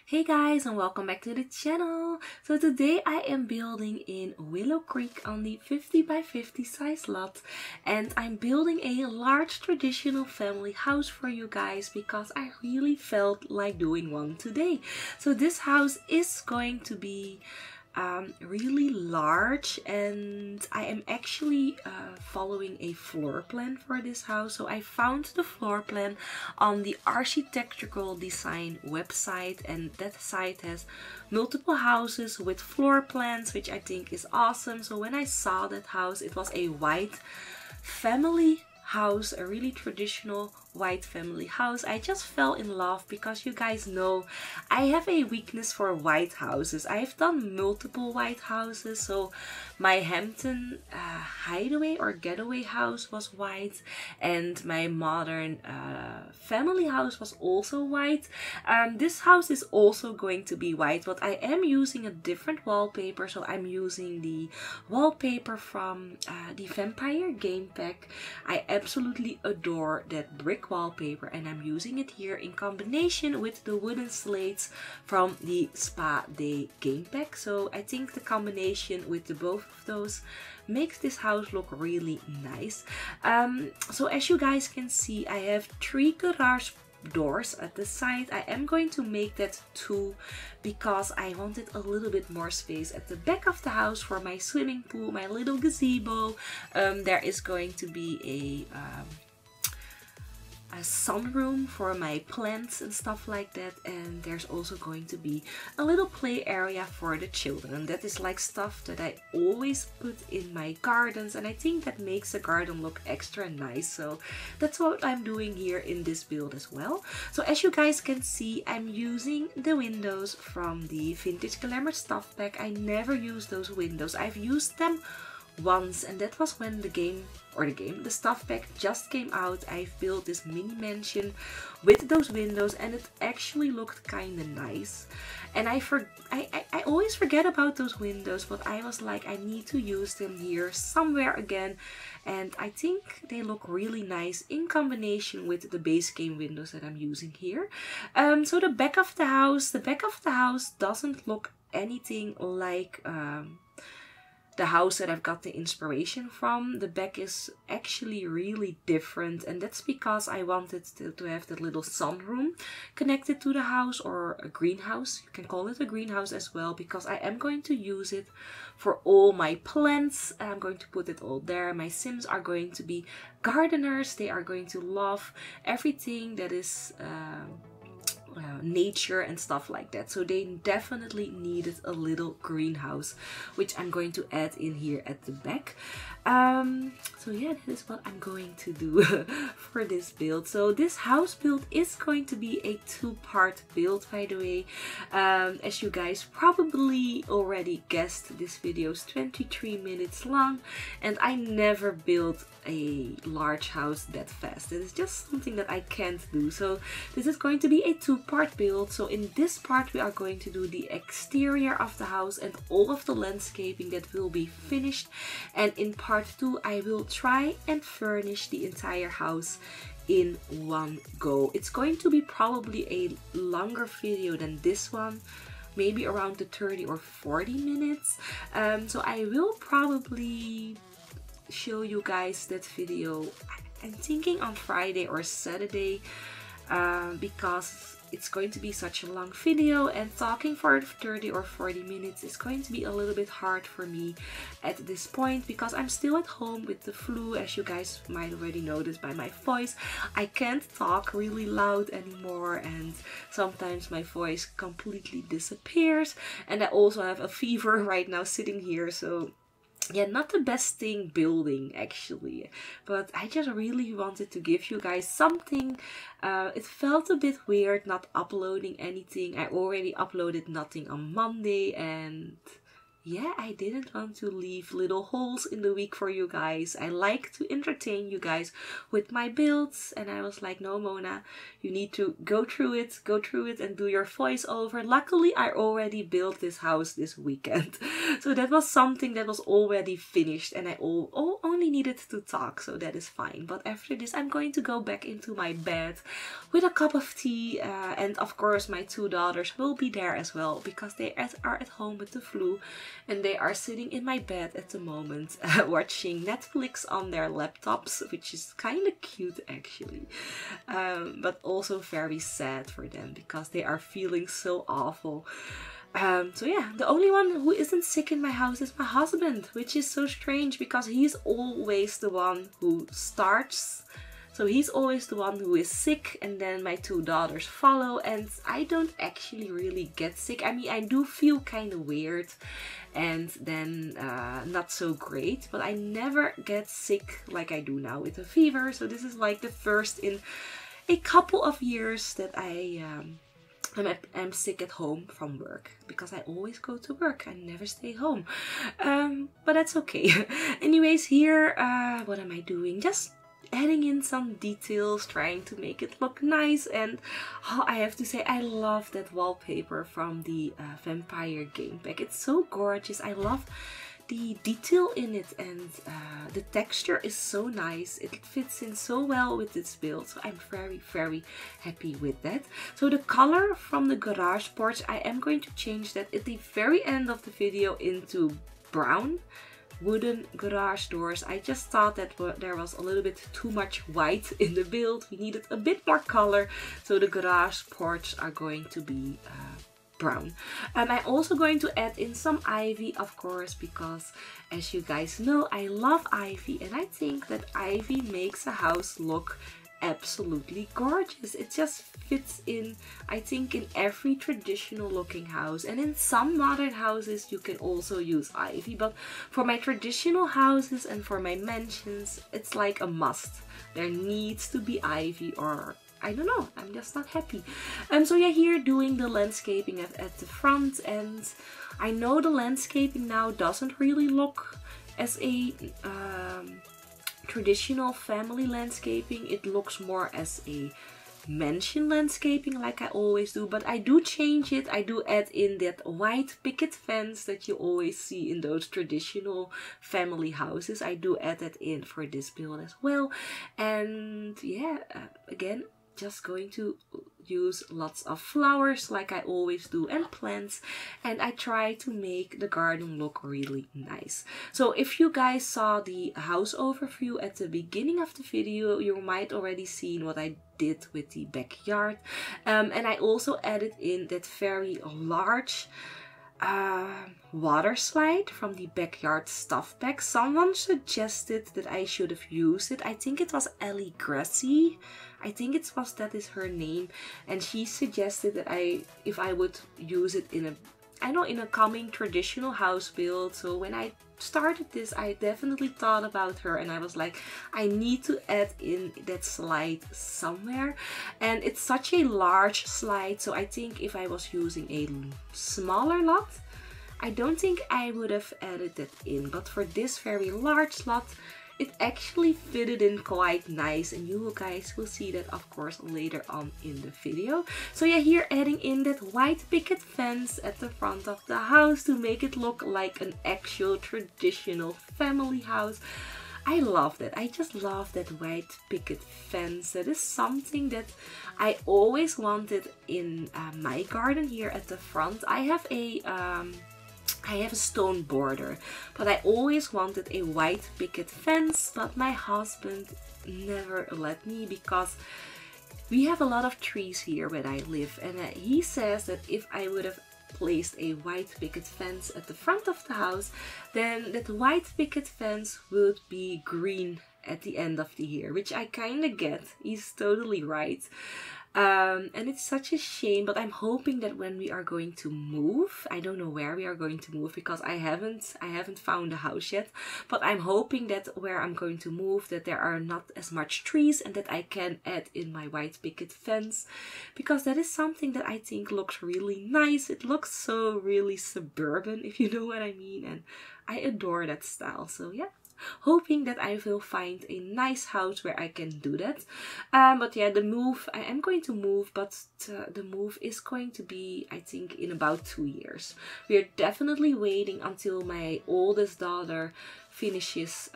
Hey guys, and welcome back to the channel. So today I am building in Willow Creek on the 50 by 50 size lot, and I'm building a large traditional family house for you guys because I really felt like doing one today. So this house is going to be really large, and I am actually following a floor plan for this house. So I found the floor plan on the architectural design website, and that site has multiple houses with floor plans, which I think is awesome. So when I saw that house, it was a white family house, a really traditional white family house. I just fell in love because you guys know I have a weakness for white houses. I've done multiple white houses. So my Hampton hideaway or getaway house was white, and my modern family house was also white. This house is also going to be white, but I am using a different wallpaper. So I'm using the wallpaper from the Vampire game pack. I absolutely adore that brick wallpaper, and I'm using it here in combination with the wooden slates from the Spa Day game pack. So I think the combination with the both of those makes this house look really nice. So as you guys can see, I have 3 garage doors at the side. I am going to make that 2 because I wanted a little bit more space at the back of the house for my swimming pool, my little gazebo. There is going to be a sunroom for my plants and stuff like that, and there's also going to be a little play area for the children, and that is like stuff that I always put in my gardens, and I think that makes the garden look extra nice. So that's what I'm doing here in this build as well. So as you guys can see, I'm using the windows from the Vintage Glamour stuff pack. I never use those windows. I've used them once, and that was when the stuff pack just came out. I've built this mini mansion with those windows, and it actually looked kind of nice. And I always forget about those windows, but I was like, I need to use them here somewhere again, and I think they look really nice in combination with the base game windows that I'm using here. So the back of the house doesn't look anything like the house that I've got the inspiration from. The back is actually really different, and that's because I wanted to have the little sunroom connected to the house, or a greenhouse. You can call it a greenhouse as well, because I am going to use it for all my plants. I'm going to put it all there. My Sims are going to be gardeners. They are going to love everything that is nature and stuff like that, so they definitely needed a little greenhouse, which I'm going to add in here at the back. So yeah, that is what I'm going to do for this build. So this house build is going to be a 2-part build, by the way. As you guys probably already guessed, this video is 23 minutes long, and I never built a large house that fast. It is just something that I can't do. So this is going to be a 2-part build. So in this part we are going to do the exterior of the house and all of the landscaping that will be finished, and in part 2 I will try and furnish the entire house in one go. It's going to be probably a longer video than this one, maybe around the 30 or 40 minutes. So I will probably show you guys that video, I'm thinking on Friday or Saturday, because it's going to be such a long video, and talking for 30 or 40 minutes is going to be a little bit hard for me at this point, because I'm still at home with the flu. As you guys might already notice by my voice, I can't talk really loud anymore, and sometimes my voice completely disappears, and I also have a fever right now sitting here. So yeah, not the best thing building actually, but I just really wanted to give you guys something. It felt a bit weird not uploading anything. I already uploaded nothing on Monday, and yeah, I didn't want to leave little holes in the week for you guys. I like to entertain you guys with my builds, and I was like, no, Mona, you need to go through it and do your voiceover. Luckily, I already built this house this weekend. So that was something that was already finished, and I only needed to talk, so that is fine. But after this, I'm going to go back into my bed with a cup of tea, and of course my 2 daughters will be there as well, because they are at home with the flu. And they are sitting in my bed at the moment watching Netflix on their laptops, which is kind of cute actually. But also very sad for them because they are feeling so awful. So yeah, the only one who isn't sick in my house is my husband, which is so strange because he's always the one who starts. So he's always the one who is sick, and then my 2 daughters follow, and I don't actually really get sick. I mean, I do feel kind of weird and then not so great, but I never get sick like I do now with a fever. So this is like the first in a couple of years that I'm sick at home from work, because I always go to work. I never stay home. But that's okay. Anyways, here, what am I doing? Just adding in some details, trying to make it look nice. And I have to say, I love that wallpaper from the Vampire game pack. It's so gorgeous. I love the detail in it, and the texture is so nice. It fits in so well with this build, so I'm very, very happy with that. So the color from the garage porch, I am going to change that at the very end of the video into brown wooden garage doors. I just thought that there was a little bit too much white in the build. We needed a bit more color, so the garage porch are going to be brown. I'm also going to add in some ivy, of course, because as you guys know, I love ivy, and I think that ivy makes a house look absolutely gorgeous. It just fits in, I think, in every traditional looking house, and in some modern houses you can also use ivy, but for my traditional houses and for my mansions, it's like a must. There needs to be ivy, or I don't know, I'm just not happy. So yeah, here doing the landscaping at the front, and I know the landscaping now doesn't really look as a traditional family landscaping. It looks more as a mansion landscaping like I always do, but I do change it. I do add in that white picket fence that you always see in those traditional family houses. I do add that in for this build as well. And yeah, again, just going to use lots of flowers like I always do, and plants, and I try to make the garden look really nice. So if you guys saw the house overview at the beginning of the video, you might already seen what I did with the backyard, and I also added in that very large water slide from the backyard stuff pack. Someone suggested that I should have used it. I think it was Ellie Gracie. I think that is her name, and she suggested that if I would use it in a coming traditional house build. So when I started this, I definitely thought about her, and I was like, I need to add in that slide somewhere. And it's such a large slide, so I think if I was using a smaller lot, I don't think I would have added that in. But for this very large lot, it actually fitted in quite nice, and you guys will see that, of course, later on in the video. So yeah, here adding in that white picket fence at the front of the house to make it look like an actual traditional family house. I love that. I just love that white picket fence. That is something that I always wanted in my garden here at the front. I have a stone border, but I always wanted a white picket fence, but my husband never let me, because we have a lot of trees here where I live, and he says that if I would have placed a white picket fence at the front of the house, then that white picket fence would be green at the end of the year, which I kind of get. He's totally right. And it's such a shame, but I'm hoping that when we are going to move, I don't know where we are going to move because I haven't found a house yet, but I'm hoping that where I'm going to move, that there are not as much trees and that I can add in my white picket fence, because that is something that I think looks really nice. It looks so really suburban, if you know what I mean, and I adore that style. So yeah, hoping that I will find a nice house where I can do that. But yeah, the move, I am going to move, but the move is going to be, I think, in about 2 years. We are definitely waiting until my oldest daughter finishes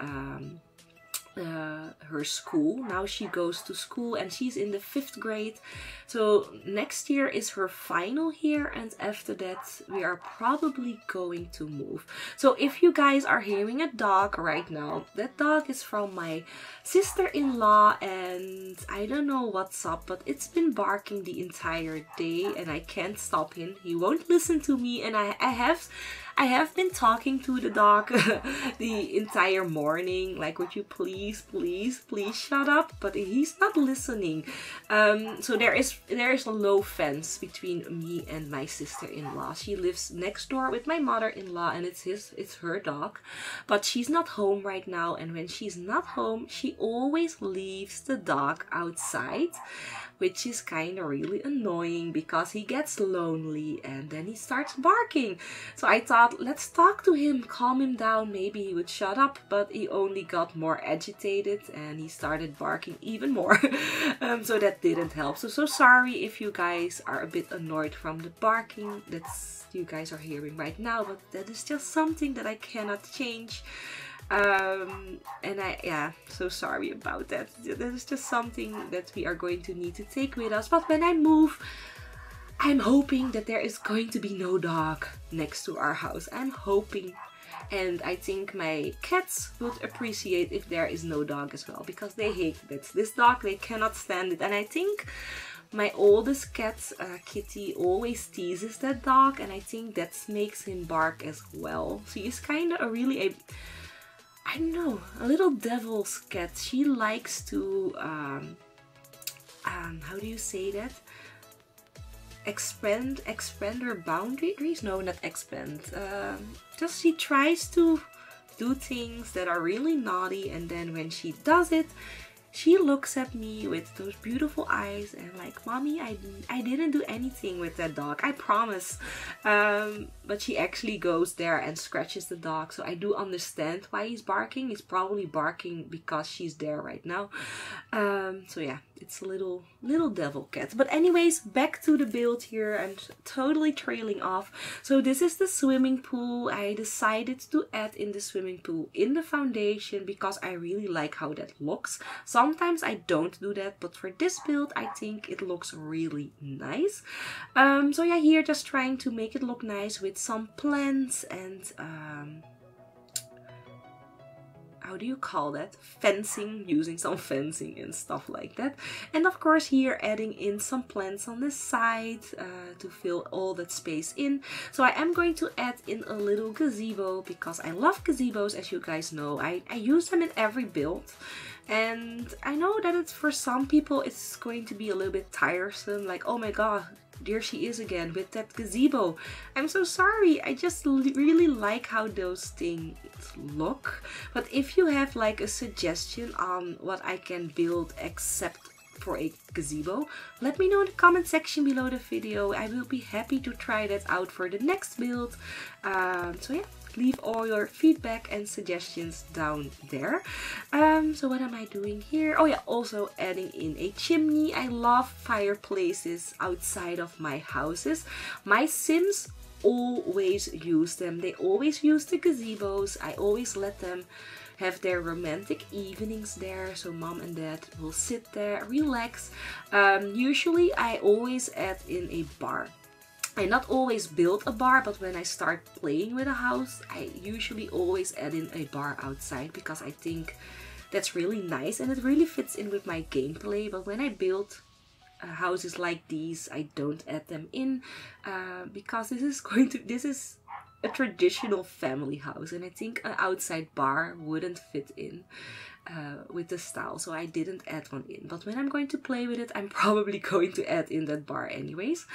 her school. Now she goes to school and she's in the 5th grade. So next year is her final year, and after that we are probably going to move. So if you guys are hearing a dog right now, that dog is from my sister-in-law, and I don't know what's up, but it's been barking the entire day and I can't stop him. He won't listen to me, and I have been talking to the dog the entire morning, like, would you please shut up? But he's not listening. So there is a low fence between me and my sister-in-law. She lives next door with my mother-in-law, and it's her dog. But she's not home right now, and when she's not home, she always leaves the dog outside, which is kind of really annoying because he gets lonely and then he starts barking. So I thought, let's talk to him, calm him down, maybe he would shut up, but he only got more agitated and he started barking even more. So that didn't help. So sorry if you guys are a bit annoyed from the barking that's you guys are hearing right now, but that is just something that I cannot change. And yeah, so sorry about that. That is just something that we are going to need to take with us. But when I move, I'm hoping that there is going to be no dog next to our house. I'm hoping. And I think my cats would appreciate if there is no dog as well, because they hate this dog. They cannot stand it. And I think my oldest cat, Kitty, always teases that dog, and I think that makes him bark as well. So he's kind of I don't know, a little devil's cat. She likes to, how do you say that? Expand her boundaries? No, not expand. Just she tries to do things that are really naughty, and then when she does it, she looks at me with those beautiful eyes and like, Mommy, I didn't do anything with that dog, I promise. But she actually goes there and scratches the dog. So I do understand why he's barking. He's probably barking because she's there right now. So yeah, it's a little devil cat. But anyways, back to the build here. I'm totally trailing off. So this is the swimming pool. I decided to add in the swimming pool in the foundation because I really like how that looks. Sometimes I don't do that, but for this build I think it looks really nice. So yeah, here just trying to make it look nice with some plants and how do you call that? Fencing, using some fencing and stuff like that. And of course here adding in some plants on the side to fill all that space in. So I am going to add in a little gazebo because I love gazebos, as you guys know. I use them in every build. And I know that it's for some people it's going to be a little bit tiresome, like, oh my god, there she is again with that gazebo. I'm so sorry, I just really like how those things look. But if you have like a suggestion on what I can build except for a gazebo, let me know in the comment section below the video. I will be happy to try that out for the next build. So yeah, leave all your feedback and suggestions down there. So what am I doing here? Oh yeah, also adding in a chimney. I love fireplaces outside of my houses. My Sims always use them. They always use the gazebos. I always let them have their romantic evenings there, so mom and dad will sit there, relax. Usually I always add in a bar. I not always build a bar, but when I start playing with a house, I usually always add in a bar outside because I think that's really nice and it really fits in with my gameplay. But when I build houses like these, I don't add them in because this is a traditional family house, and I think an outside bar wouldn't fit in. with the style, so I didn't add one in. But when I'm going to play with it, I'm probably going to add in that bar anyways.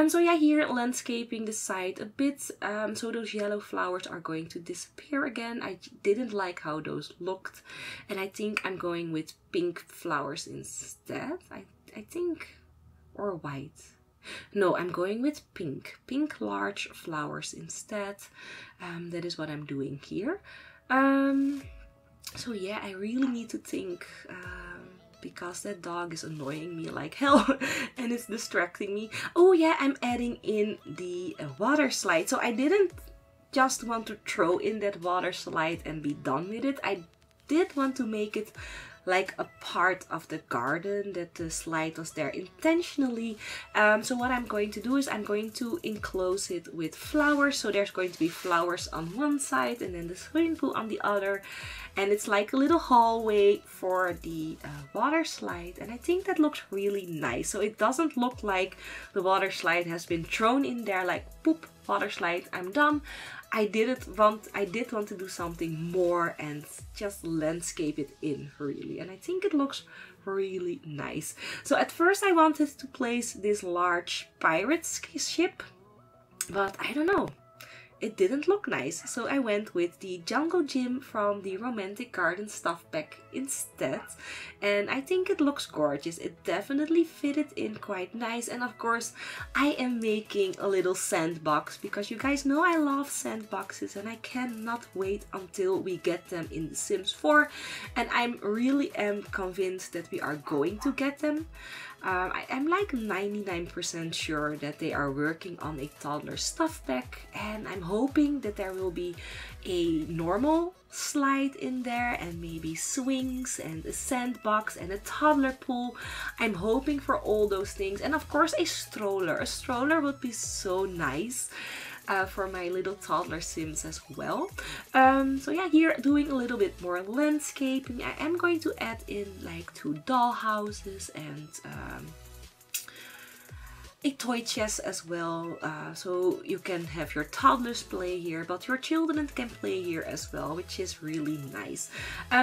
So yeah, here landscaping the side a bit, so those yellow flowers are going to disappear again. I didn't like how those looked, and I think I'm going with pink flowers instead. I think, or white. No, I'm going with pink large flowers instead. That is what I'm doing here. So yeah, I really need to think, because that dog is annoying me like hell and it's distracting me. Oh yeah, I'm adding in the water slide. So I didn't just want to throw in that water slide and be done with it. I did want to make it like a part of the garden, that the slide was there intentionally. So what I'm going to do is I'm going to enclose it with flowers. So there's going to be flowers on one side and then the swimming pool on the other. And it's like a little hallway for the water slide. And I think that looks really nice. So it doesn't look like the water slide has been thrown in there like poop, water slide, I'm done. I did want to do something more and just landscape it in really, and I think it looks really nice. So at first I wanted to place this large pirate ship, but I don't know, it didn't look nice, so I went with the jungle gym from the Romantic Garden stuff pack instead, and I think it looks gorgeous. It definitely fitted in quite nice, and of course I am making a little sandbox because you guys know I love sandboxes and I cannot wait until we get them in The Sims 4, and I really am convinced that we are going to get them. I'm like 99% sure that they are working on a toddler stuff pack, and I'm hoping that there will be a normal slide in there and maybe swings and a sandbox and a toddler pool. I'm hoping for all those things, and of course a stroller. A stroller would be so nice. For my little toddler Sims as well. So yeah, here doing a little bit more landscaping. I am going to add in like 2 doll houses and a toy chest as well, so you can have your toddlers play here, but your children can play here as well, which is really nice.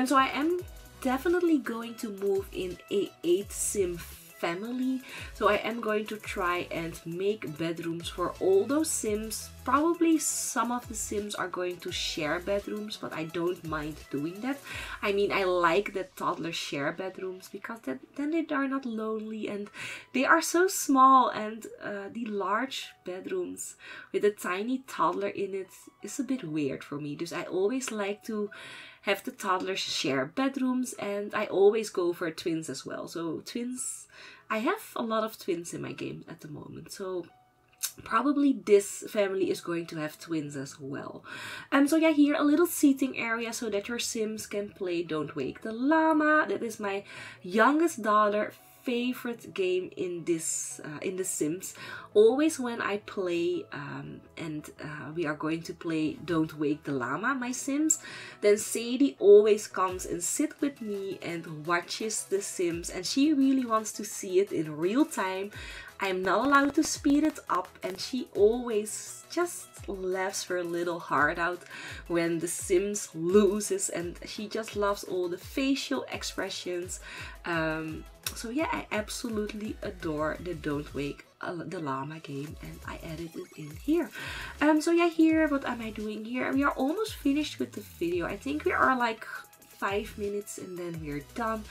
So I am definitely going to move in a 8 Sim family, so I am going to try and make bedrooms for all those Sims. Probably some of the Sims are going to share bedrooms, but I don't mind doing that. I mean, I like that toddlers share bedrooms because then they are not lonely, and they are so small, and the large bedrooms with a tiny toddler in it is a bit weird for me. So I always like to have the toddlers share bedrooms, and I always go for twins as well. So twins, I have a lot of twins in my game at the moment, so probably this family is going to have twins as well. So yeah, here a little seating area so that your Sims can play Don't Wake the Llama. That is my youngest daughter favorite game in this in The Sims. Always when I play and we are going to play Don't Wake the Llama, my Sims, then Sadie always comes and sit with me and watches The Sims, and she really wants to see it in real time. I'm not allowed to speed it up, and she always just laughs her little heart out when the Sims loses, and she just loves all the facial expressions. So yeah, I absolutely adore the Don't Wake the Llama game, and I added it in here. So yeah, here, what am I doing here? We are almost finished with the video. I think we are like 5 minutes and then we're done.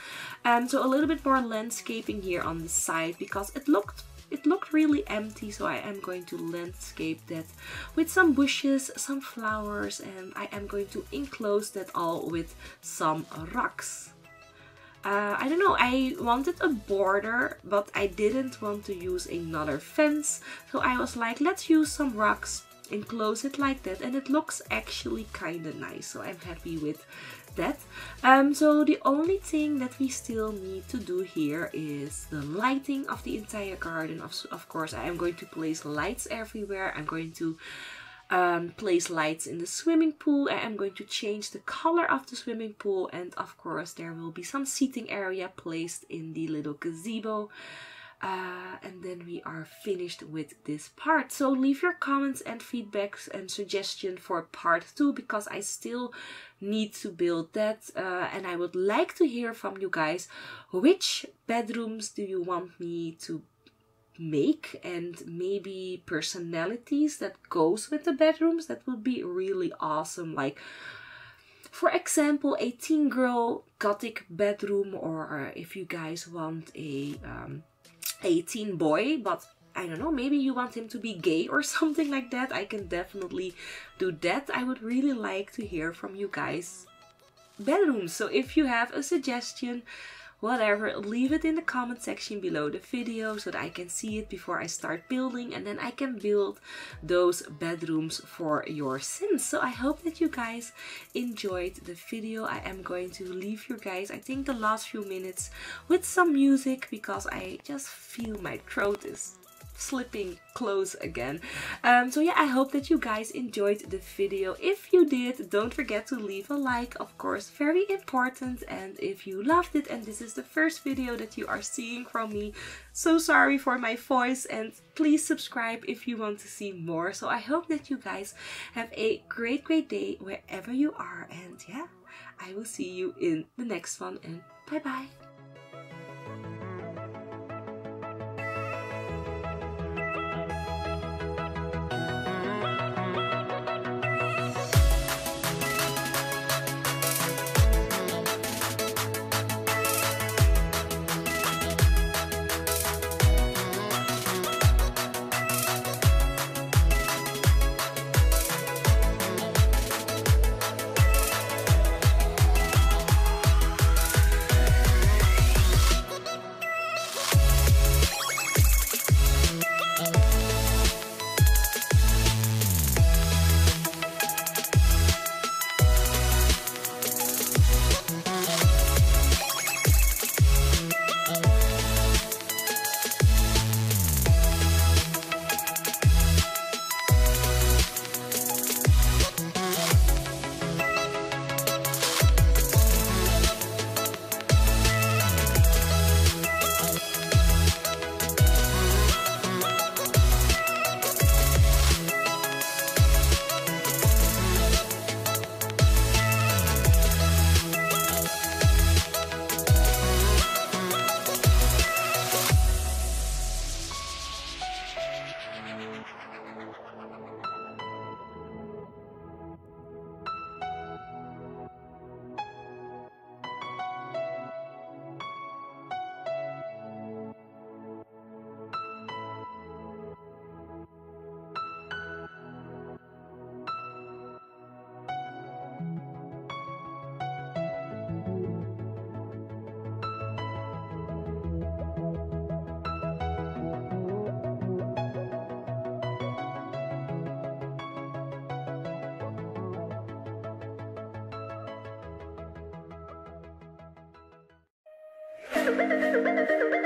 So a little bit more landscaping here on the side because it looked really empty, so I am going to landscape that with some bushes, some flowers, and I am going to enclose that all with some rocks. I don't know, I wanted a border, but I didn't want to use another fence, so I was like, let's use some rocks, enclose it like that, and it looks actually kind of nice, so I'm happy with that. So the only thing that we still need to do here is the lighting of the entire garden. Of course, I am going to place lights everywhere. I'm going to place lights in the swimming pool. I am going to change the color of the swimming pool, and of course there will be some seating area placed in the little gazebo. and then we are finished with this part. So leave your comments and feedbacks and suggestions for part 2, because I still need to build that, and I would like to hear from you guys. Which bedrooms do you want me to make, and maybe personalities that goes with the bedrooms? That would be really awesome. Like, for example, a teen girl gothic bedroom, or if you guys want a teen boy, but I don't know, maybe you want him to be gay or something like that, I can definitely do that. I would really like to hear from you guys bedrooms. So if you have a suggestion, whatever, leave it in the comment section below the video so that I can see it before I start building, and then I can build those bedrooms for your Sims. So I hope that you guys enjoyed the video. I am going to leave you guys, I think, the last few minutes with some music, because I just feel my throat is slipping close again. So yeah, I hope that you guys enjoyed the video. If you did, don't forget to leave a like, of course, very important. And if you loved it and this is the first video that you are seeing from me, so sorry for my voice, and please subscribe if you want to see more. So I hope that you guys have a great day wherever you are, and yeah, I will see you in the next one, and bye bye. Thank you.